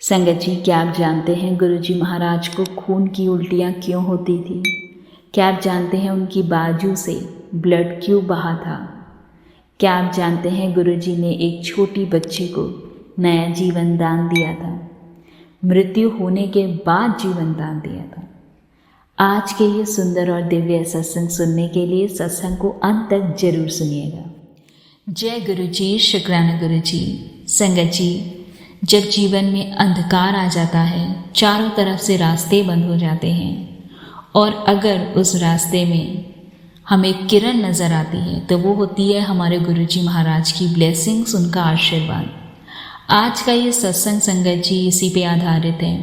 संगत जी, क्या आप जानते हैं गुरुजी महाराज को खून की उल्टियाँ क्यों होती थी? क्या आप जानते हैं उनकी बाजू से ब्लड क्यों बहा था? क्या आप जानते हैं गुरुजी ने एक छोटी बच्ची को नया जीवन दान दिया था, मृत्यु होने के बाद जीवन दान दिया था। आज के ये सुंदर और दिव्य सत्संग सुनने के लिए सत्संग को अंत तक जरूर सुनिएगा। जय गुरुजी, शुक्राना गुरुजी। संगत जी, जब जीवन में अंधकार आ जाता है, चारों तरफ से रास्ते बंद हो जाते हैं और अगर उस रास्ते में हमें किरण नज़र आती है तो वो होती है हमारे गुरुजी महाराज की ब्लेसिंग्स, उनका आशीर्वाद। आज का ये सत्संग संगत जी इसी पे आधारित है।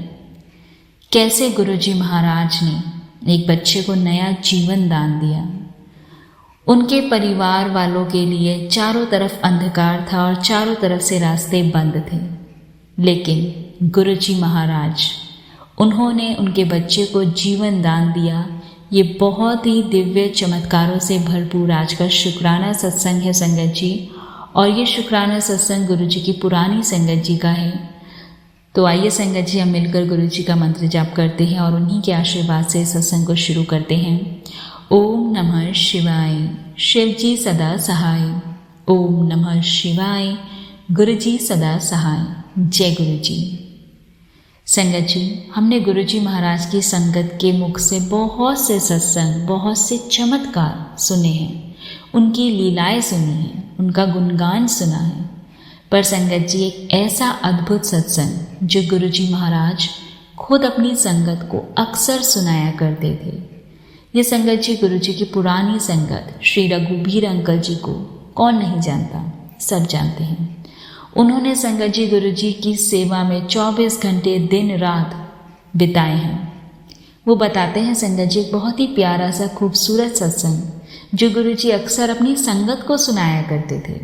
कैसे गुरुजी महाराज ने एक बच्चे को नया जीवन दान दिया। उनके परिवार वालों के लिए चारों तरफ अंधकार था और चारों तरफ से रास्ते बंद थे, लेकिन गुरुजी महाराज उन्होंने उनके बच्चे को जीवन दान दिया। ये बहुत ही दिव्य चमत्कारों से भरपूर आज का शुक्राना सत्संग है संगत जी, और ये शुक्राना सत्संग गुरुजी की पुरानी संगत जी का है। तो आइए संगत जी, हम मिलकर गुरुजी का मंत्र जाप करते हैं और उन्हीं के आशीर्वाद से सत्संग को शुरू करते हैं। ओम नमः शिवाय, शिव जी सदा सहाय। ओम नमः शिवाय, गुरुजी सदा सहाय। जय गुरुजी। संगत जी, हमने गुरुजी महाराज की संगत के मुख से बहुत से सत्संग, बहुत से चमत्कार सुने हैं, उनकी लीलाएं सुनी हैं, उनका गुणगान सुना है। पर संगत जी, एक ऐसा अद्भुत सत्संग जो गुरुजी महाराज खुद अपनी संगत को अक्सर सुनाया करते थे। ये संगत जी गुरुजी की पुरानी संगत श्री रघुवीर अंकल जी को कौन नहीं जानता, सब जानते हैं। उन्होंने संगत जी गुरुजी की सेवा में 24 घंटे दिन रात बिताए हैं। वो बताते हैं संगत जी एक बहुत ही प्यारा सा खूबसूरत सत्संग जो गुरुजी अक्सर अपनी संगत को सुनाया करते थे।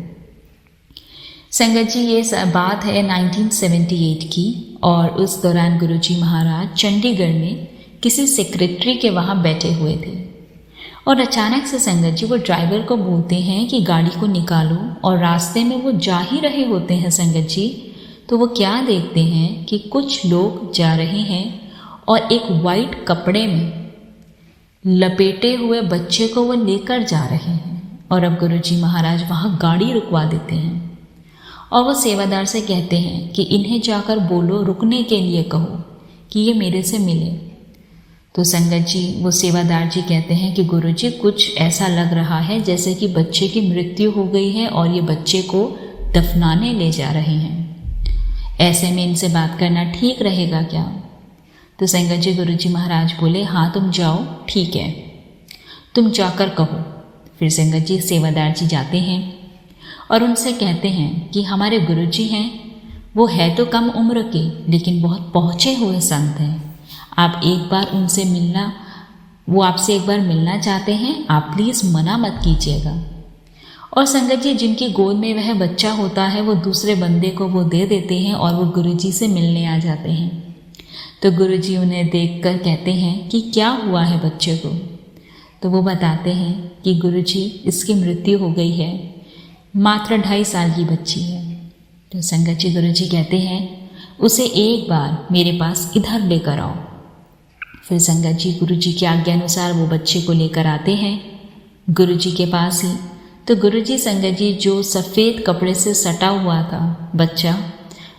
संगत जी, ये बात है 1978 की, और उस दौरान गुरुजी महाराज चंडीगढ़ में किसी सेक्रेटरी के वहाँ बैठे हुए थे और अचानक से संगत जी वो ड्राइवर को बोलते हैं कि गाड़ी को निकालो, और रास्ते में वो जा ही रहे होते हैं संगत जी, तो वो क्या देखते हैं कि कुछ लोग जा रहे हैं और एक वाइट कपड़े में लपेटे हुए बच्चे को वो लेकर जा रहे हैं। और अब गुरुजी महाराज वहाँ गाड़ी रुकवा देते हैं और वो सेवादार से कहते हैं कि इन्हें जाकर बोलो, रुकने के लिए कहो कि ये मेरे से मिले। तो संगत जी वो सेवादार जी कहते हैं कि गुरुजी कुछ ऐसा लग रहा है जैसे कि बच्चे की मृत्यु हो गई है और ये बच्चे को दफनाने ले जा रहे हैं। ऐसे में इनसे बात करना ठीक रहेगा क्या? तो संगत जी गुरुजी महाराज बोले, हाँ तुम जाओ, ठीक है, तुम जाकर कहो। फिर संगत जी सेवादार जी जाते हैं और उनसे कहते हैं कि हमारे गुरुजी हैं, वो है तो कम उम्र के लेकिन बहुत पहुँचे हुए संत हैं, आप एक बार उनसे मिलना, वो आपसे एक बार मिलना चाहते हैं, आप प्लीज़ मना मत कीजिएगा। और संगत जी जिनकी गोद में वह बच्चा होता है वो दूसरे बंदे को वो दे देते हैं और वो गुरुजी से मिलने आ जाते हैं। तो गुरुजी उन्हें देखकर कहते हैं कि क्या हुआ है बच्चे को? तो वो बताते हैं कि गुरुजी इसकी मृत्यु हो गई है, मात्र 2.5 साल की बच्ची है। तो संगत जी गुरुजी कहते हैं उसे एक बार मेरे पास इधर लेकर आओ। फिर संगत जी गुरुजी की आज्ञा अनुसार वो बच्चे को लेकर आते हैं गुरुजी के पास ही। तो गुरुजी संगत जी जो सफ़ेद कपड़े से सटा हुआ था बच्चा,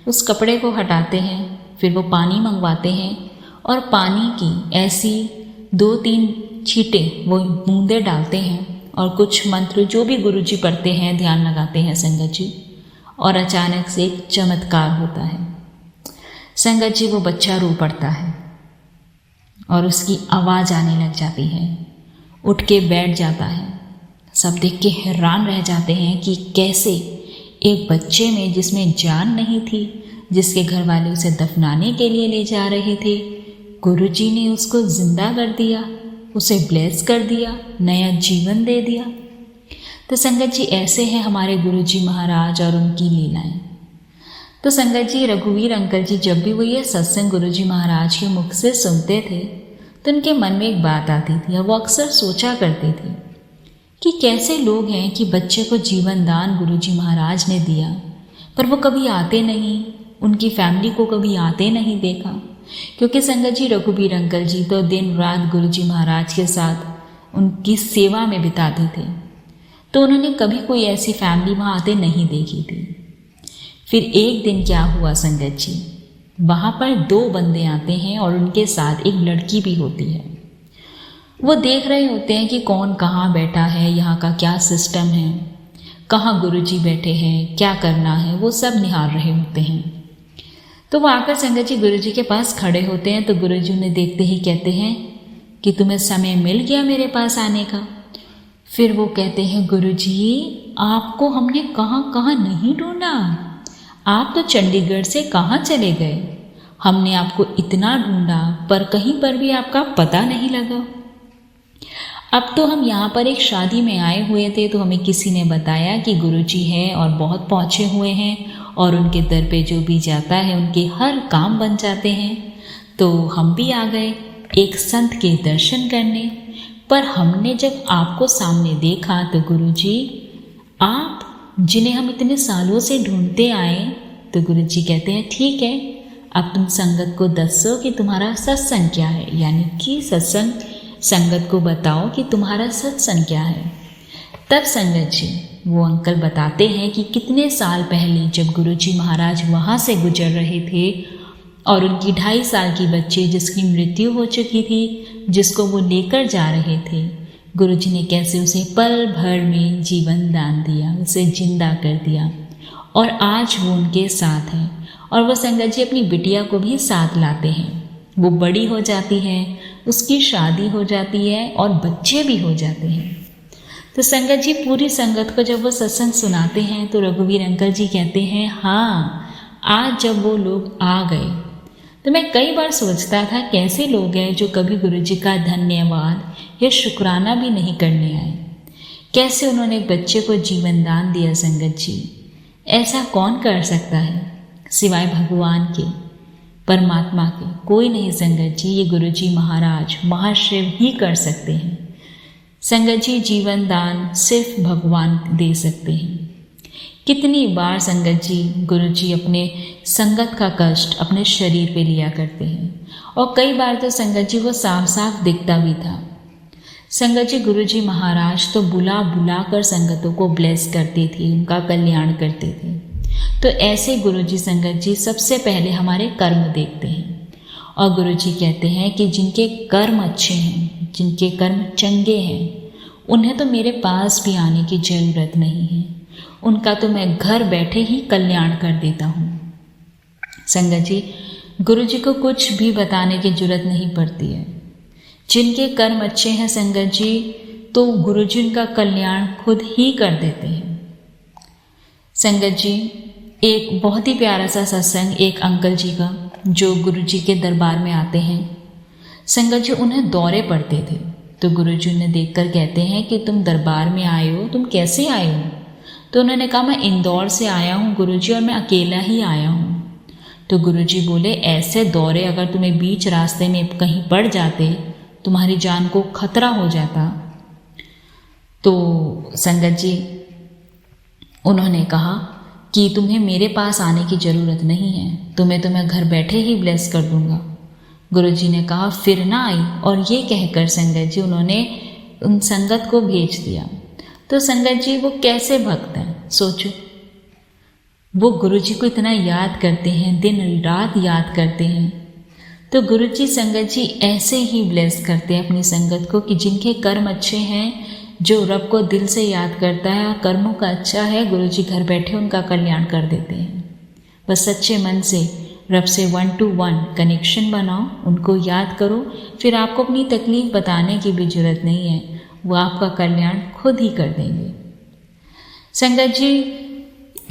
उस कपड़े को हटाते हैं, फिर वो पानी मंगवाते हैं और पानी की ऐसी 2-3 छींटे वो बूंदे डालते हैं और कुछ मंत्र जो भी गुरुजी पढ़ते हैं ध्यान लगाते हैं संगत जी, और अचानक से एक चमत्कार होता है। संगत जी वो बच्चा रो पड़ता है और उसकी आवाज़ आने लग जाती है, उठ के बैठ जाता है। सब देख के हैरान रह जाते हैं कि कैसे एक बच्चे में जिसमें जान नहीं थी, जिसके घर वाले उसे दफनाने के लिए ले जा रहे थे, गुरुजी ने उसको जिंदा कर दिया, उसे ब्लेस कर दिया, नया जीवन दे दिया। तो संगत जी ऐसे हैं हमारे गुरुजी महाराज और उनकी लीलाएं। तो संगत जी रघुवीर अंकल जी जब भी वो ये सत्संग गुरुजी महाराज के मुख से सुनते थे तो उनके मन में एक बात आती थी और वो अक्सर सोचा करते थे कि कैसे लोग हैं कि बच्चे को जीवन दान गुरुजी महाराज ने दिया पर वो कभी आते नहीं, उनकी फैमिली को कभी आते नहीं देखा, क्योंकि संगत जी रघुवीर अंकल जी तो दिन रात गुरुजी महाराज के साथ उनकी सेवा में बिताते थे, तो उन्होंने कभी कोई ऐसी फैमिली वहाँ आते नहीं देखी थी। फिर एक दिन क्या हुआ संगत जी, वहाँ पर 2 बंदे आते हैं और उनके साथ एक लड़की भी होती है। वो देख रहे होते हैं कि कौन कहाँ बैठा है, यहाँ का क्या सिस्टम है, कहाँ गुरुजी बैठे हैं, क्या करना है, वो सब निहार रहे होते हैं। तो वो आकर संगत जी गुरुजी के पास खड़े होते हैं, तो गुरुजी उन्हें देखते ही कहते हैं कि तुम्हें समय मिल गया मेरे पास आने का। फिर वो कहते हैं गुरुजी आपको हमने कहाँ कहाँ नहीं ढूंढा, आप तो चंडीगढ़ से कहाँ चले गए, हमने आपको इतना ढूंढा पर कहीं पर भी आपका पता नहीं लगा। अब तो हम यहाँ पर एक शादी में आए हुए थे, तो हमें किसी ने बताया कि गुरुजी हैं और बहुत पहुँचे हुए हैं और उनके दर पे जो भी जाता है उनके हर काम बन जाते हैं। तो हम भी आ गए एक संत के दर्शन करने, पर हमने जब आपको सामने देखा तो गुरुजी आप जिन्हें हम इतने सालों से ढूंढते आए। तो गुरुजी कहते हैं ठीक है, अब तुम संगत को दसो कि तुम्हारा सत्संग क्या है, यानी कि संगत को बताओ कि तुम्हारा सत्संग क्या है। तब संगत जी वो अंकल बताते हैं कि कितने साल पहले जब गुरुजी महाराज वहाँ से गुजर रहे थे और उनकी 2.5 साल की बच्ची जिसकी मृत्यु हो चुकी थी, जिसको वो लेकर जा रहे थे, गुरुजी ने कैसे उसे पल भर में जीवन दान दिया, उसे जिंदा कर दिया और आज वो उनके साथ है। और वो संगत जी अपनी बिटिया को भी साथ लाते हैं, वो बड़ी हो जाती है, उसकी शादी हो जाती है और बच्चे भी हो जाते हैं। तो संगत जी पूरी संगत को जब वो सत्संग सुनाते हैं तो रघुवीर अंकल जी कहते हैं हाँ, आज जब वो लोग आ गए तो मैं कई बार सोचता था कैसे लोग हैं जो कभी गुरुजी का धन्यवाद या शुक्राना भी नहीं करने आए, कैसे उन्होंने एक बच्चे को जीवन दान दिया। संगत जी ऐसा कौन कर सकता है सिवाय भगवान के, परमात्मा के, कोई नहीं संगत जी, ये गुरुजी महाराज महाशिव ही कर सकते हैं। संगत जी जीवन दान सिर्फ भगवान दे सकते हैं। कितनी बार संगत जी गुरुजी अपने संगत का कष्ट अपने शरीर पे लिया करते हैं और कई बार तो संगत जी वो साफ साफ दिखता भी था। संगत जी गुरुजी महाराज तो बुला बुला कर संगतों को ब्लेस करते थे, उनका कल्याण करते थे। तो ऐसे गुरुजी संगत जी सबसे पहले हमारे कर्म देखते हैं और गुरुजी कहते हैं कि जिनके कर्म अच्छे हैं, जिनके कर्म चंगे हैं, उन्हें तो मेरे पास भी आने की ज़रूरत नहीं है, उनका तो मैं घर बैठे ही कल्याण कर देता हूँ। संगत जी गुरुजी को कुछ भी बताने की जरूरत नहीं पड़ती है, जिनके कर्म अच्छे हैं संगत जी तो गुरुजी उनका कल्याण खुद ही कर देते हैं। संगत जी एक बहुत ही प्यारा सा सत्संग एक अंकल जी का जो गुरुजी के दरबार में आते हैं। संगत जी उन्हें दौरे पड़ते थे, तो गुरुजी उन्हें देखकर कहते हैं कि तुम दरबार में आए हो, तुम कैसे आए हो? तो उन्होंने कहा मैं इंदौर से आया हूँ गुरुजी और मैं अकेला ही आया हूँ। तो गुरुजी बोले ऐसे दौरे अगर तुम्हें बीच रास्ते में कहीं पड़ जाते, तुम्हारी जान को खतरा हो जाता। तो संगत जी उन्होंने कहा कि तुम्हें मेरे पास आने की ज़रूरत नहीं है, तुम्हें तो मैं घर बैठे ही ब्लेस कर दूंगा। गुरुजी ने कहा फिर ना आई, और ये कहकर संगत जी उन्होंने उन संगत को भेज दिया। तो संगत जी वो कैसे भक्त हैं सोचो, वो गुरुजी को इतना याद करते हैं, दिन रात याद करते हैं। तो गुरुजी संगत जी ऐसे ही ब्लेस करते हैं अपनी संगत को कि जिनके कर्म अच्छे हैं, जो रब को दिल से याद करता है और कर्मों का अच्छा है, गुरुजी घर बैठे उनका कल्याण कर देते हैं। बस सच्चे मन से रब से 1 to 1 कनेक्शन बनाओ, उनको याद करो, फिर आपको अपनी तकलीफ बताने की भी जरूरत नहीं है, वो आपका कल्याण खुद ही कर देंगे। संगत जी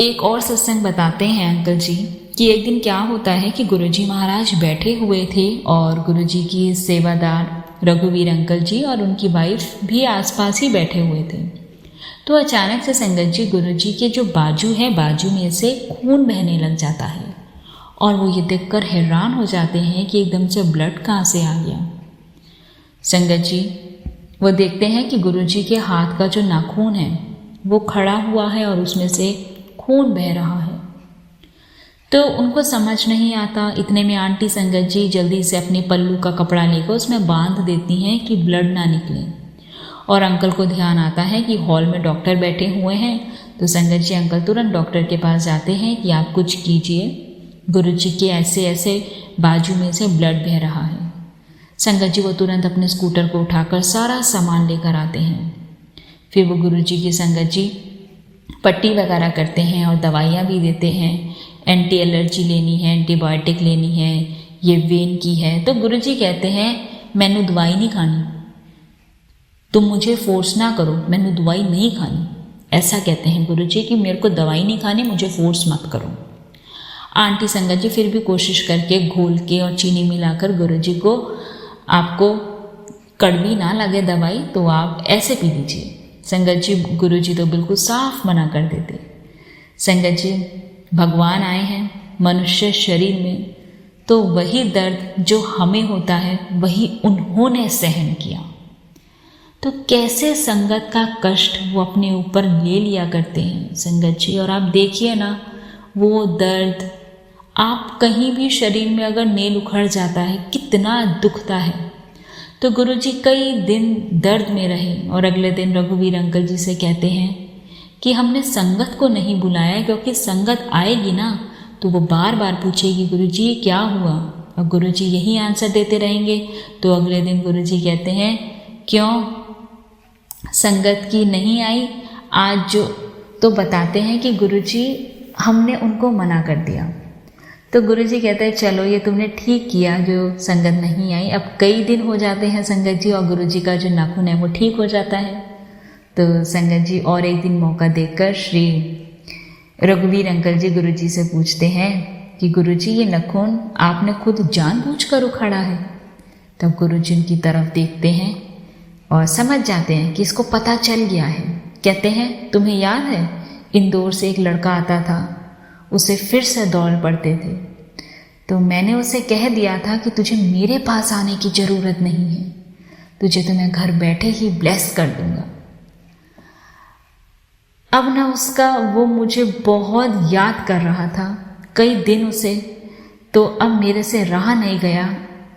एक और सत्संग बताते हैं अंकल जी कि एक दिन क्या होता है कि गुरुजी महाराज बैठे हुए थे और गुरुजी की सेवादार रघुवीर अंकल जी और उनकी वाइफ भी आसपास ही बैठे हुए थे। तो अचानक से संगत जी गुरुजी के जो बाजू है, बाजू में से खून बहने लग जाता है और वो ये देखकर हैरान हो जाते हैं कि एकदम से ब्लड कहाँ से आ गया। संगत जी वो देखते हैं कि गुरुजी के हाथ का जो नाखून है वो खड़ा हुआ है और उसमें से खून बह रहा है। तो उनको समझ नहीं आता। इतने में आंटी संगत जी जल्दी से अपने पल्लू का कपड़ा लेकर उसमें बांध देती हैं कि ब्लड ना निकले। और अंकल को ध्यान आता है कि हॉल में डॉक्टर बैठे हुए हैं। तो संगत जी अंकल तुरंत डॉक्टर के पास जाते हैं कि आप कुछ कीजिए, गुरुजी के ऐसे ऐसे बाजू में से ब्लड बह रहा है। संगत जी वो तुरंत अपने स्कूटर को उठाकर सारा सामान लेकर आते हैं। फिर वो गुरुजी की संगत जी पट्टी वगैरह करते हैं और दवाइयाँ भी देते हैं। एंटी एलर्जी लेनी है, एंटीबायोटिक लेनी है, ये वेन की है। तो गुरुजी कहते हैं मैंने दवाई नहीं खानी, तुम मुझे फोर्स ना करो, मैंने दवाई नहीं खानी। ऐसा कहते हैं गुरुजी कि मेरे को दवाई नहीं खानी, मुझे फोर्स मत करो। आंटी संगत जी फिर भी कोशिश करके घोल के और चीनी मिलाकर गुरुजी को, आपको कड़वी ना लगे दवाई तो आप ऐसे पी लीजिए। संगत जी गुरुजी तो बिल्कुल साफ मना कर देते। संगत जी भगवान आए हैं मनुष्य शरीर में, तो वही दर्द जो हमें होता है वही उन्होंने सहन किया। तो कैसे संगत का कष्ट वो अपने ऊपर ले लिया करते हैं संगत जी। और आप देखिए ना वो दर्द, आप कहीं भी शरीर में अगर नेल उखड़ जाता है कितना दुखता है। तो गुरुजी कई दिन दर्द में रहे और अगले दिन रघुवीर अंकल जी से कहते हैं कि हमने संगत को नहीं बुलाया, क्योंकि संगत आएगी ना तो वो बार बार पूछेगी गुरुजी क्या हुआ, और गुरुजी यही आंसर देते रहेंगे। तो अगले दिन गुरुजी कहते हैं क्यों संगत की नहीं आई आज जो, तो बताते हैं कि गुरुजी हमने उनको मना कर दिया। तो गुरुजी कहते हैं चलो ये तुमने ठीक किया जो संगत नहीं आई। अब कई दिन हो जाते हैं संगत जी और गुरुजी का जो नाखून है वो ठीक हो जाता है। तो संगत जी और एक दिन मौका देकर श्री रघुवीर अंकल जी गुरुजी से पूछते हैं कि गुरुजी ये नाखून आपने खुद जानबूझकर उखाड़ा है। तब गुरुजी उनकी तरफ देखते हैं और समझ जाते हैं कि इसको पता चल गया है। कहते हैं तुम्हें याद है इंदौर से एक लड़का आता था, उसे फिर से दौड़ पड़ते थे, तो मैंने उसे कह दिया था कि तुझे मेरे पास आने की ज़रूरत नहीं है, तुझे तो मैं घर बैठे ही ब्लेस कर दूंगा। अब ना उसका वो मुझे बहुत याद कर रहा था कई दिन उसे, तो अब मेरे से रहा नहीं गया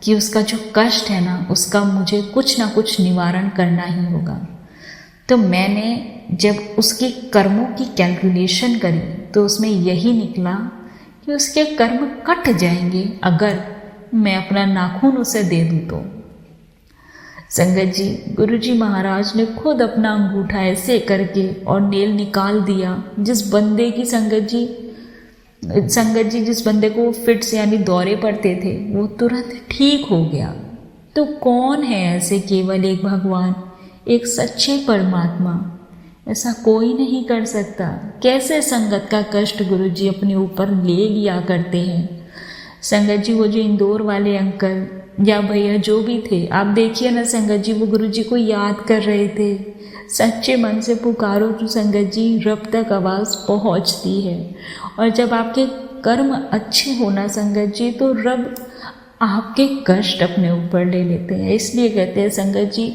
कि उसका जो कष्ट है ना उसका मुझे कुछ ना कुछ निवारण करना ही होगा। तो मैंने जब उसकी कर्मों की कैलकुलेशन करी तो उसमें यही निकला कि उसके कर्म कट जाएंगे अगर मैं अपना नाखून उसे दे दूँ तो। संगत जी गुरुजी महाराज ने खुद अपना अंगूठा ऐसे करके और नेल निकाल दिया। जिस बंदे की संगत जी जिस बंदे को फिट्स यानी दौरे पड़ते थे वो तुरंत ठीक हो गया। तो कौन है ऐसे, केवल एक भगवान, एक सच्चे परमात्मा, ऐसा कोई नहीं कर सकता। कैसे संगत का कष्ट गुरुजी अपने ऊपर ले लिया करते हैं। संगत जी वो जो इंदौर वाले अंकल या भैया जो भी थे, आप देखिए ना संगत जी वो गुरुजी को याद कर रहे थे। सच्चे मन से पुकारो तो संगत जी रब तक आवाज़ पहुंचती है। और जब आपके कर्म अच्छे होना संगत जी तो रब आपके कष्ट अपने ऊपर ले लेते हैं। इसलिए कहते हैं संगत जी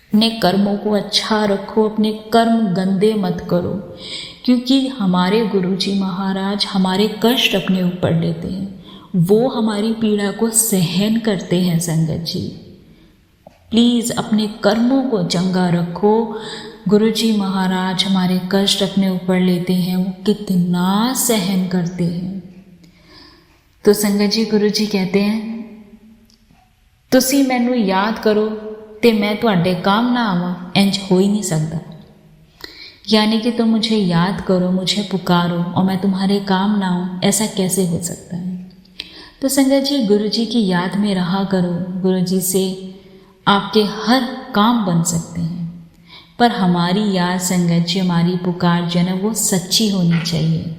अपने कर्मों को अच्छा रखो, अपने कर्म गंदे मत करो, क्योंकि हमारे गुरुजी महाराज हमारे कष्ट अपने ऊपर लेते हैं, वो हमारी पीड़ा को सहन करते हैं। संगत जी प्लीज़ अपने कर्मों को चंगा रखो। गुरुजी महाराज हमारे कष्ट अपने ऊपर लेते हैं, वो कितना सहन करते हैं। तो संगत जी गुरुजी कहते हैं तुसी मैनू याद करो ते मैं तुहाडे काम ना आवां, इंज हो ही नहीं सकता। यानी कि तुम मुझे याद करो, मुझे पुकारो और मैं तुम्हारे काम ना आऊँ, ऐसा कैसे हो सकता है। तो संगत जी गुरुजी की याद में रहा करो, गुरुजी से आपके हर काम बन सकते हैं। पर हमारी याद संगत जी, हमारी पुकार जो है ना वो सच्ची होनी चाहिए,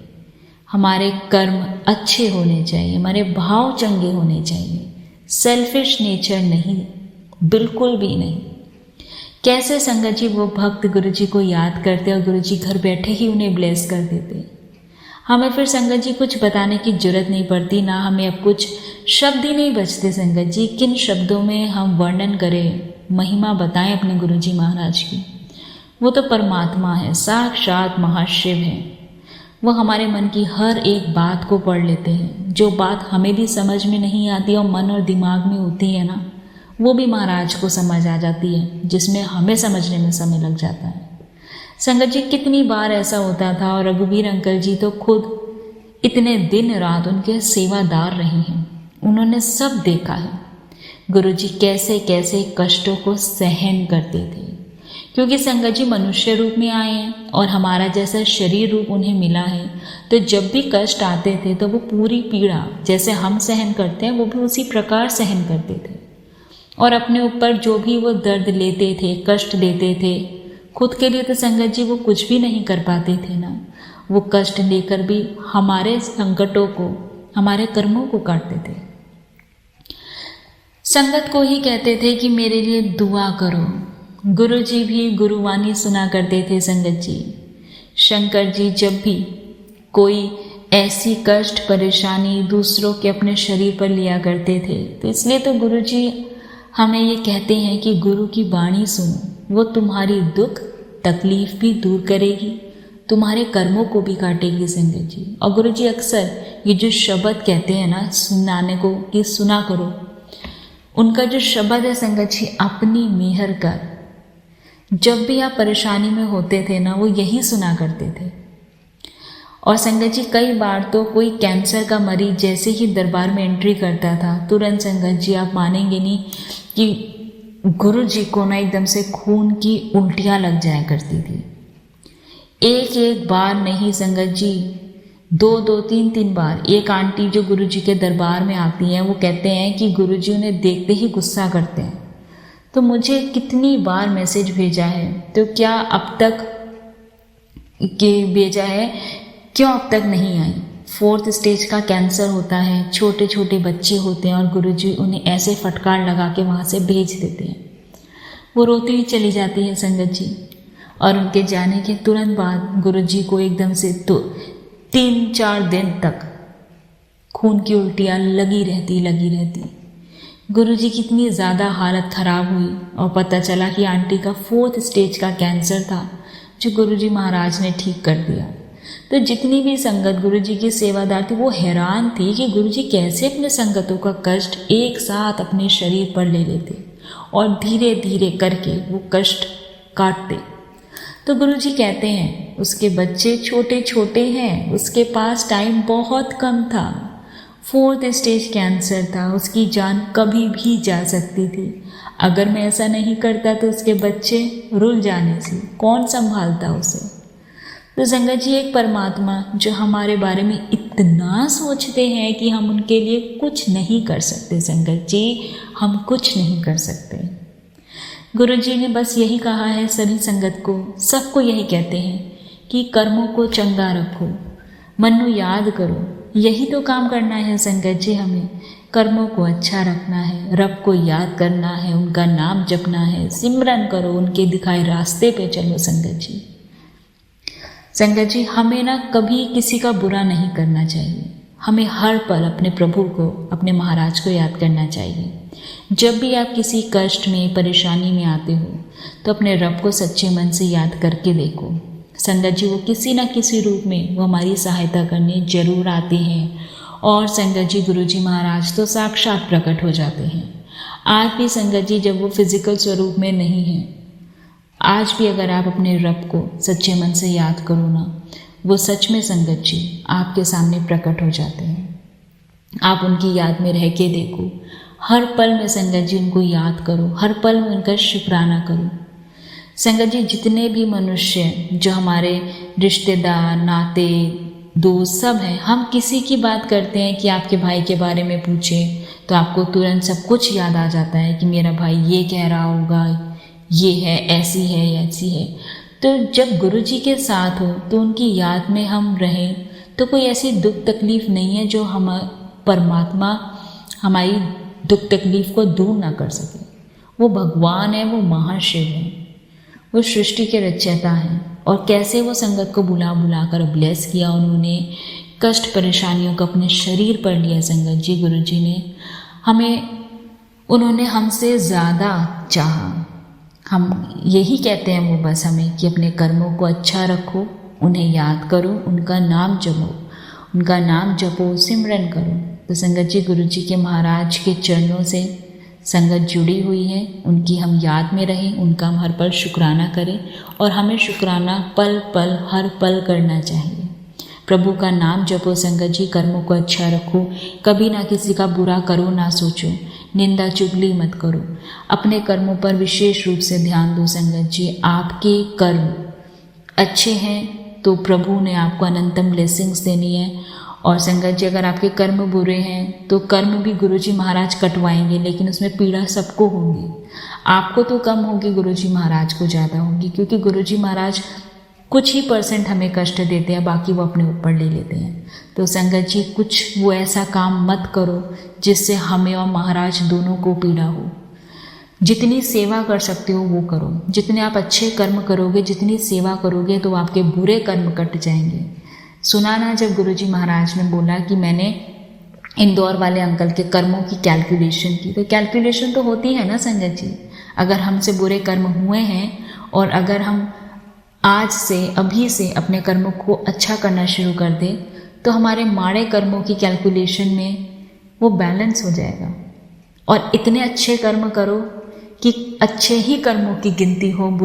हमारे कर्म अच्छे होने चाहिए, हमारे भाव चंगे होने चाहिए, सेल्फिश नेचर नहीं, बिल्कुल भी नहीं। कैसे संगत जी वो भक्त गुरुजी को याद करते और गुरुजी घर बैठे ही उन्हें ब्लेस कर देते। हमें फिर संगत जी कुछ बताने की जरूरत नहीं पड़ती, ना हमें अब कुछ शब्द ही नहीं बचते संगत जी। किन शब्दों में हम वर्णन करें, महिमा बताएं अपने गुरुजी महाराज की। वो तो परमात्मा है, साक्षात महाशिव है। वो हमारे मन की हर एक बात को पढ़ लेते हैं। जो बात हमें भी समझ में नहीं आती और मन और दिमाग में होती है ना, वो भी महाराज को समझ आ जाती है, जिसमें हमें समझने में समय लग जाता है। संगत जी, कितनी बार ऐसा होता था, और रघुवीर अंकल जी तो खुद इतने दिन रात उनके सेवादार रहे हैं, उन्होंने सब देखा है गुरुजी कैसे कैसे कष्टों को सहन करते थे। क्योंकि संगत जी मनुष्य रूप में आए हैं और हमारा जैसा शरीर रूप उन्हें मिला है, तो जब भी कष्ट आते थे तो वो पूरी पीड़ा जैसे हम सहन करते हैं वो भी उसी प्रकार सहन करते थे। और अपने ऊपर जो भी वो दर्द लेते थे, कष्ट देते थे, खुद के लिए तो संगत जी वो कुछ भी नहीं कर पाते थे ना। वो कष्ट लेकर भी हमारे संकटों को, हमारे कर्मों को काटते थे। संगत को ही कहते थे कि मेरे लिए दुआ करो। गुरुजी भी गुरुवाणी सुना करते थे संगत जी। शंकर जी जब भी कोई ऐसी कष्ट परेशानी दूसरों के अपने शरीर पर लिया करते थे, तो इसलिए तो गुरुजी हमें ये कहते हैं कि गुरु की वाणी सुनो, वो तुम्हारी दुख तकलीफ भी दूर करेगी, तुम्हारे कर्मों को भी काटेगी संगत जी। और गुरुजी अक्सर ये जो शब्द कहते हैं ना सुनाने को कि सुना करो, उनका जो शब्द है संगत जी, अपनी मेहर कर। जब भी आप परेशानी में होते थे ना, वो यही सुना करते थे। और संगत जी कई बार तो कोई कैंसर का मरीज जैसे ही दरबार में एंट्री करता था, तुरंत संगत जी आप मानेंगे नहीं कि गुरु जी को ना एकदम से खून की उल्टियाँ लग जाया करती थी। एक एक बार नहीं संगत जी, दो तीन बार। एक आंटी जो गुरुजी के दरबार में आती हैं, वो कहते हैं कि गुरुजी उन्हें देखते ही गुस्सा करते हैं। तो मुझे कितनी बार मैसेज भेजा है, तो क्या अब तक के भेजा है, क्यों अब तक नहीं आई। 4th स्टेज का कैंसर होता है, छोटे छोटे बच्चे होते हैं और गुरुजी उन्हें ऐसे फटकार लगा के वहाँ से भेज देते हैं। वो रोती हुई चली जाती है संगत जी। और उनके जाने के तुरंत बाद गुरुजी को एकदम से तो 3-4 दिन तक खून की उल्टियाँ लगी रहती। गुरुजी की इतनी ज़्यादा हालत ख़राब हुई और पता चला कि आंटी का 4th स्टेज का कैंसर था, जो गुरुजी महाराज ने ठीक कर दिया। तो जितनी भी संगत गुरुजी की सेवादार थी, वो हैरान थी कि गुरुजी कैसे अपने संगतों का कष्ट एक साथ अपने शरीर पर ले लेते और धीरे धीरे करके वो कष्ट काटते। तो गुरुजी कहते हैं उसके बच्चे छोटे छोटे हैं, उसके पास टाइम बहुत कम था, 4th स्टेज कैंसर था, उसकी जान कभी भी जा सकती थी। अगर मैं ऐसा नहीं करता तो उसके बच्चे रुल जाने से कौन संभालता उसे। तो संगत जी एक परमात्मा जो हमारे बारे में इतना सोचते हैं कि हम उनके लिए कुछ नहीं कर सकते। संगत जी हम कुछ नहीं कर सकते। गुरुजी ने बस यही कहा है सभी संगत को, सबको यही कहते हैं कि कर्मों को चंगा रखो, मनु याद करो। यही तो काम करना है संगत जी, हमें कर्मों को अच्छा रखना है, रब को याद करना है, उनका नाम जपना है, सिमरन करो, उनके दिखाए रास्ते पे चलो संगत जी। संगत जी हमें ना कभी किसी का बुरा नहीं करना चाहिए, हमें हर पल अपने प्रभु को, अपने महाराज को याद करना चाहिए। जब भी आप किसी कष्ट में, परेशानी में आते हो तो अपने रब को सच्चे मन से याद करके देखो। संगत जी वो किसी न किसी रूप में वो हमारी सहायता करने जरूर आते हैं। और संगत जी गुरुजी महाराज तो साक्षात प्रकट हो जाते हैं। आज भी संगत जी जब वो फिजिकल स्वरूप में नहीं है, आज भी अगर आप अपने रब को सच्चे मन से याद करो ना, वो सच में संगत जी आपके सामने प्रकट हो जाते हैं। आप उनकी याद में रह के देखो, हर पल में संगत जी उनको याद करो, हर पल में उनका शुक्राना करो। संगत जी जितने भी मनुष्य जो हमारे रिश्तेदार, नाते, दोस्त सब हैं, हम किसी की बात करते हैं कि आपके भाई के बारे में पूछें तो आपको तुरंत सब कुछ याद आ जाता है कि मेरा भाई ये कह रहा होगा, ये है, ऐसी है, ऐसी है। तो जब गुरुजी के साथ हो तो उनकी याद में हम रहें तो कोई ऐसी दुख तकलीफ़ नहीं है जो हम परमात्मा हमारी दुख तकलीफ़ को दूर ना कर सके। वो भगवान है, वो महाशिव है, वो सृष्टि के रचयिता हैं। और कैसे वो संगत को बुला कर ब्लेस किया, उन्होंने कष्ट परेशानियों को अपने शरीर पर लिया। संगत जी गुरुजी ने उन्होंने हमसे ज़्यादा चाहा। हम यही कहते हैं वो बस हमें कि अपने कर्मों को अच्छा रखो, उन्हें याद करो, उनका नाम जपो, उनका नाम जपो, सिमरन करो। तो संगत जी, गुरु जी के महाराज के चरणों से संगत जुड़ी हुई है, उनकी हम याद में रहें, उनका हम हर पल शुक्राना करें और हमें शुक्राना पल पल हर पल करना चाहिए। प्रभु का नाम जपो संगत जी, कर्मों को अच्छा रखो, कभी ना किसी का बुरा करो, ना सोचो, निंदा चुगली मत करो, अपने कर्मों पर विशेष रूप से ध्यान दो संगत जी। आपके कर्म अच्छे हैं तो प्रभु ने आपको अनंतम ब्लेसिंग्स देनी है। और संगत जी, अगर आपके कर्म बुरे हैं तो कर्म भी गुरुजी महाराज कटवाएंगे, लेकिन उसमें पीड़ा सबको होगी। आपको तो कम होगी, गुरुजी महाराज को ज़्यादा होगी, क्योंकि गुरुजी महाराज कुछ ही % हमें कष्ट देते हैं, बाकी वो अपने ऊपर ले लेते हैं। तो संगत जी, कुछ वो ऐसा काम मत करो जिससे हमें और महाराज दोनों को पीड़ा हो। जितनी सेवा कर सकते हो वो करो, जितने आप अच्छे कर्म करोगे, जितनी सेवा करोगे तो आपके बुरे कर्म कट जाएंगे। सुना ना, जब गुरुजी महाराज ने बोला कि मैंने इंदौर वाले अंकल के कर्मों की कैलकुलेशन की, तो कैलकुलेशन तो होती है ना संगत जी। अगर हमसे बुरे कर्म हुए हैं और अगर हम आज से, अभी से अपने कर्मों को अच्छा करना शुरू कर दें तो हमारे माड़े कर्मों की कैलकुलेशन में वो बैलेंस हो जाएगा। और इतने अच्छे कर्म करो कि अच्छे ही कर्मों की गिनती हो,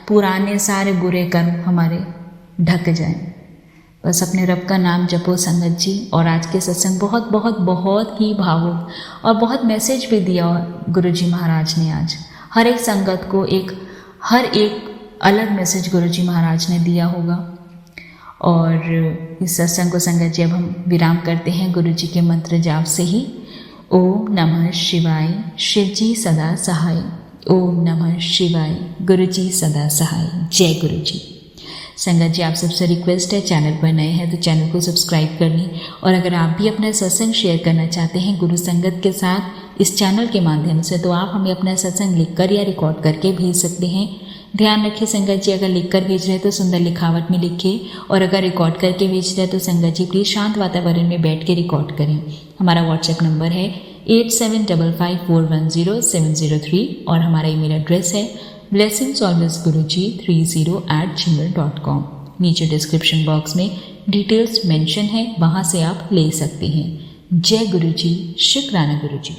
पुराने सारे बुरे कर्म हमारे ढक जाएं। बस अपने रब का नाम जपो संगत जी। और आज के सत्संग बहुत बहुत बहुत ही भावुक और बहुत मैसेज भी दिया गुरुजी महाराज ने आज। हर एक संगत को हर एक अलग मैसेज गुरुजी महाराज ने दिया होगा। और इस सत्संग को संगत जी अब हम विराम करते हैं गुरुजी के मंत्र जाप से ही। ओम नमः शिवाय, शिव जी सदा सहाय। ओम नमः शिवाय, गुरुजी सदा सहाय। जय गुरुजी। संगत जी, आप सबसे रिक्वेस्ट है, चैनल पर नए हैं तो चैनल को सब्सक्राइब कर लें। और अगर आप भी अपना सत्संग शेयर करना चाहते हैं गुरु संगत के साथ इस चैनल के माध्यम से, तो आप हमें अपना सत्संग लिखकर या रिकॉर्ड करके भेज सकते हैं। ध्यान रखिए संगत जी, अगर लिखकर भेज रहे हैं तो सुंदर लिखावट में लिखिए, और अगर रिकॉर्ड करके भेज रहे हैं तो संगत जी प्लीज़ शांत वातावरण में बैठ के रिकॉर्ड करें। हमारा व्हाट्सएप नंबर है 8755410703 और हमारा ईमेल एड्रेस है blessingsalwaysguruji30@gmail.com। नीचे डिस्क्रिप्शन बॉक्स में डिटेल्स मेंशन है, वहाँ से आप ले सकते हैं। जय गुरुजी, शुक्राना गुरुजी।